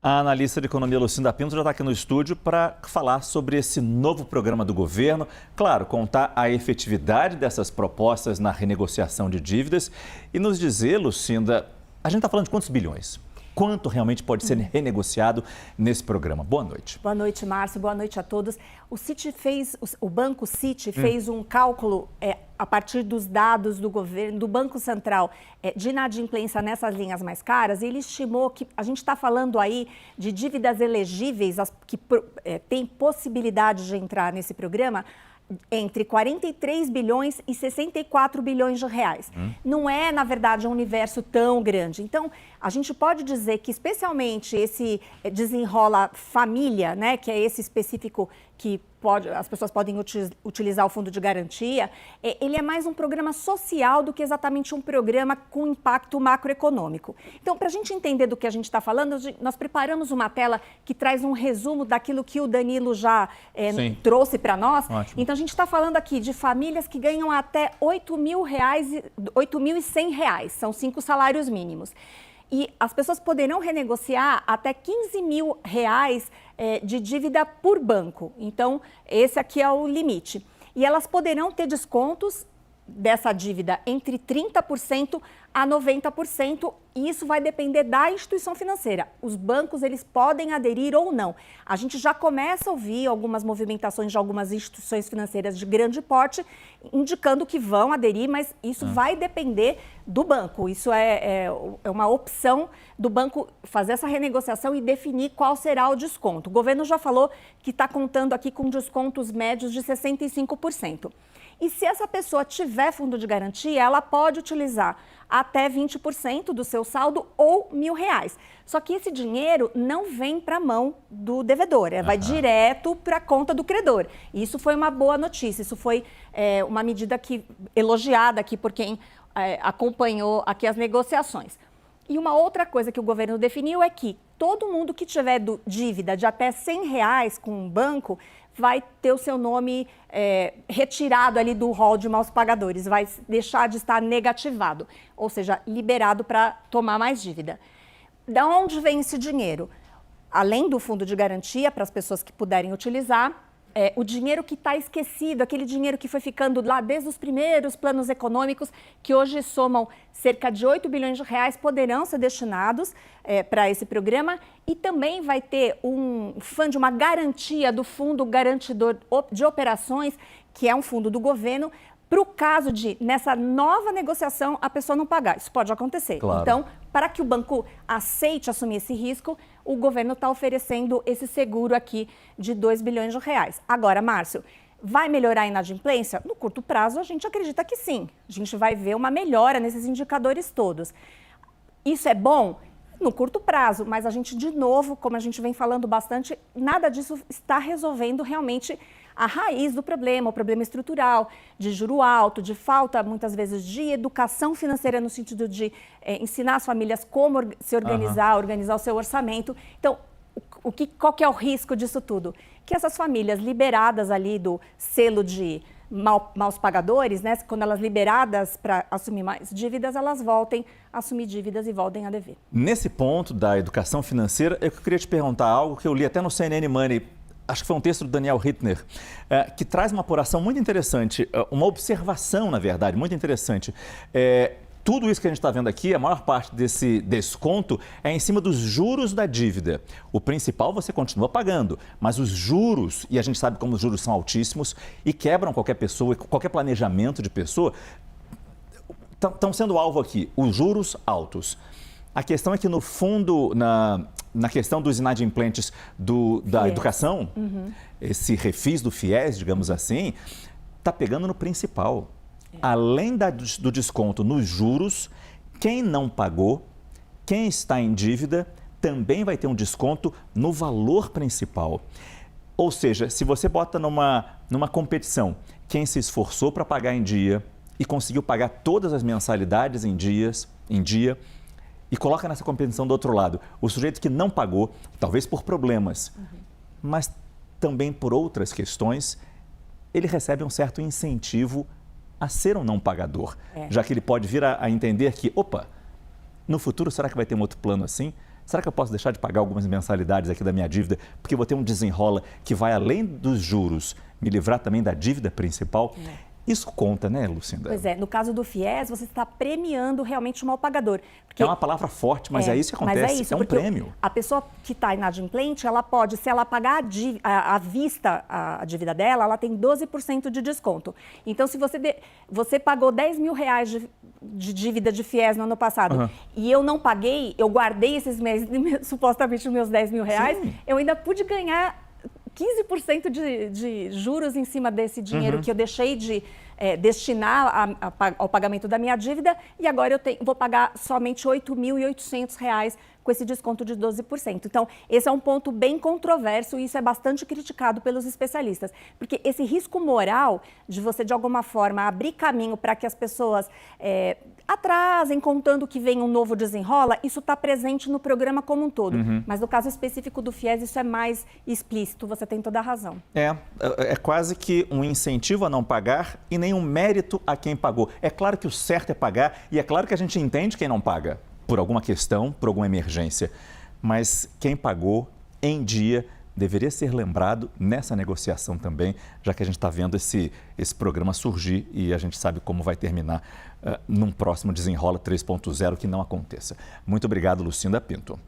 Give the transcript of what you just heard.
A analista de economia Lucinda Pinto já está aqui no estúdio para falar sobre esse novo programa do governo. Claro, contar a efetividade dessas propostas na renegociação de dívidas e nos dizer, Lucinda, a gente está falando de quantos bilhões? Quanto realmente pode ser renegociado nesse programa? Boa noite. Boa noite, Márcio. Boa noite a todos. O Banco Citi fez um cálculo a partir dos dados do governo, do Banco Central, de inadimplência nessas linhas mais caras, e ele estimou que a gente está falando aí de dívidas elegíveis que têm possibilidade de entrar nesse programa entre 43 bilhões e 64 bilhões de reais. Não é, na verdade, um universo tão grande. Então, a gente pode dizer que, especialmente, esse desenrola família, né, que é esse específico que as pessoas podem utilizar o fundo de garantia, ele é mais um programa social do que exatamente um programa com impacto macroeconômico. Então, para a gente entender do que a gente está falando, nós preparamos uma tela que traz um resumo daquilo que o Danilo já trouxe para nós. Ótimo. Então, a gente está falando aqui de famílias que ganham até R$ 8.100, são 5 salários mínimos. E as pessoas poderão renegociar até R$ 15 mil de dívida por banco. Então, esse aqui é o limite. E elas poderão ter descontos dessa dívida entre 30% a 90%, e isso vai depender da instituição financeira. Os bancos, eles podem aderir ou não. A gente já começa a ouvir algumas movimentações de algumas instituições financeiras de grande porte, indicando que vão aderir, mas isso vai depender do banco. Isso é uma opção do banco fazer essa renegociação e definir qual será o desconto. O governo já falou que está contando aqui com descontos médios de 65%. E se essa pessoa tiver fundo de garantia, ela pode utilizar até 20% do seu saldo ou R$ 1.000. Só que esse dinheiro não vem para a mão do devedor, vai direto para a conta do credor. E isso foi uma boa notícia, isso foi uma medida elogiada aqui por quem acompanhou aqui as negociações. E uma outra coisa que o governo definiu é que todo mundo que tiver dívida de até R$ 100 com um banco vai ter o seu nome retirado ali do rol de maus pagadores, vai deixar de estar negativado, ou seja, liberado para tomar mais dívida. Da onde vem esse dinheiro? Além do fundo de garantia, para as pessoas que puderem utilizar, o dinheiro que está esquecido, aquele dinheiro que foi ficando lá desde os primeiros planos econômicos, que hoje somam cerca de 8 bilhões de reais, poderão ser destinados para esse programa, e também vai ter um fundo, uma garantia do Fundo Garantidor de Operações, que é um fundo do governo, para o caso de, nessa nova negociação, a pessoa não pagar. Isso pode acontecer. Claro. Então, para que o banco aceite assumir esse risco, o governo está oferecendo esse seguro aqui de 2 bilhões de reais. Agora, Márcio, vai melhorar a inadimplência? No curto prazo, a gente acredita que sim. A gente vai ver uma melhora nesses indicadores todos. Isso é bom? No curto prazo, mas a gente, de novo, como a gente vem falando bastante, nada disso está resolvendo realmente a raiz do problema, o problema estrutural, de juro alto, de falta, muitas vezes, de educação financeira, no sentido de ensinar as famílias como se organizar, organizar o seu orçamento. Então, qual que é o risco disso tudo? Que essas famílias liberadas ali do selo de maus pagadores, né, quando elas liberadas para assumir mais dívidas, elas voltem a assumir dívidas e voltem a dever. Nesse ponto da educação financeira, eu queria te perguntar algo que eu li até no CNN Money. Acho que foi um texto do Daniel Hittner, que traz uma apuração muito interessante, uma observação, na verdade, muito interessante. Tudo isso que a gente está vendo aqui, a maior parte desse desconto é em cima dos juros da dívida. O principal você continua pagando, mas os juros, e a gente sabe como os juros são altíssimos e quebram qualquer pessoa, qualquer planejamento de pessoa, estão sendo alvo aqui, os juros altos. A questão é que, no fundo, na questão dos inadimplentes da educação, esse refis do FIES, digamos assim, está pegando no principal. Além do desconto nos juros, quem não pagou, quem está em dívida, também vai ter um desconto no valor principal. Ou seja, se você bota numa competição quem se esforçou para pagar em dia e conseguiu pagar todas as mensalidades em dia, e coloca nessa competição do outro lado o sujeito que não pagou, talvez por problemas, mas também por outras questões, ele recebe um certo incentivo a ser um não pagador, já que ele pode vir a entender que, opa, no futuro será que vai ter um outro plano assim? será que eu posso deixar de pagar algumas mensalidades aqui da minha dívida, porque eu vou ter um desenrola que vai além dos juros, me livrar também da dívida principal? Isso conta, né, Lucinda? Pois é, no caso do FIES, você está premiando realmente o mal pagador. É uma palavra forte, mas é isso que acontece, mas é isso, um prêmio. A pessoa que está inadimplente, ela pode, se ela pagar à vista a dívida dela, ela tem 12% de desconto. Então, se você pagou 10 mil reais de dívida de FIES no ano passado e eu não paguei, eu guardei esses meses, supostamente os meus 10 mil reais, eu ainda pude ganhar 15% de juros em cima desse dinheiro que eu deixei de destinar ao pagamento da minha dívida e agora eu vou pagar somente R$ 8.800 com esse desconto de 12%. Então, esse é um ponto bem controverso e isso é bastante criticado pelos especialistas, porque esse risco moral de você, de alguma forma, abrir caminho para que as pessoas atrasem, contando que vem um novo desenrola, isso está presente no programa como um todo. Mas no caso específico do FIES, isso é mais explícito, você tem toda a razão. É quase que um incentivo a não pagar e nem um mérito a quem pagou. É claro que o certo é pagar e é claro que a gente entende quem não paga, por alguma questão, por alguma emergência. Mas quem pagou em dia deveria ser lembrado nessa negociação também, já que a gente está vendo esse programa surgir e a gente sabe como vai terminar num próximo Desenrola 3.0 que não aconteça. Muito obrigado, Lucinda Pinto.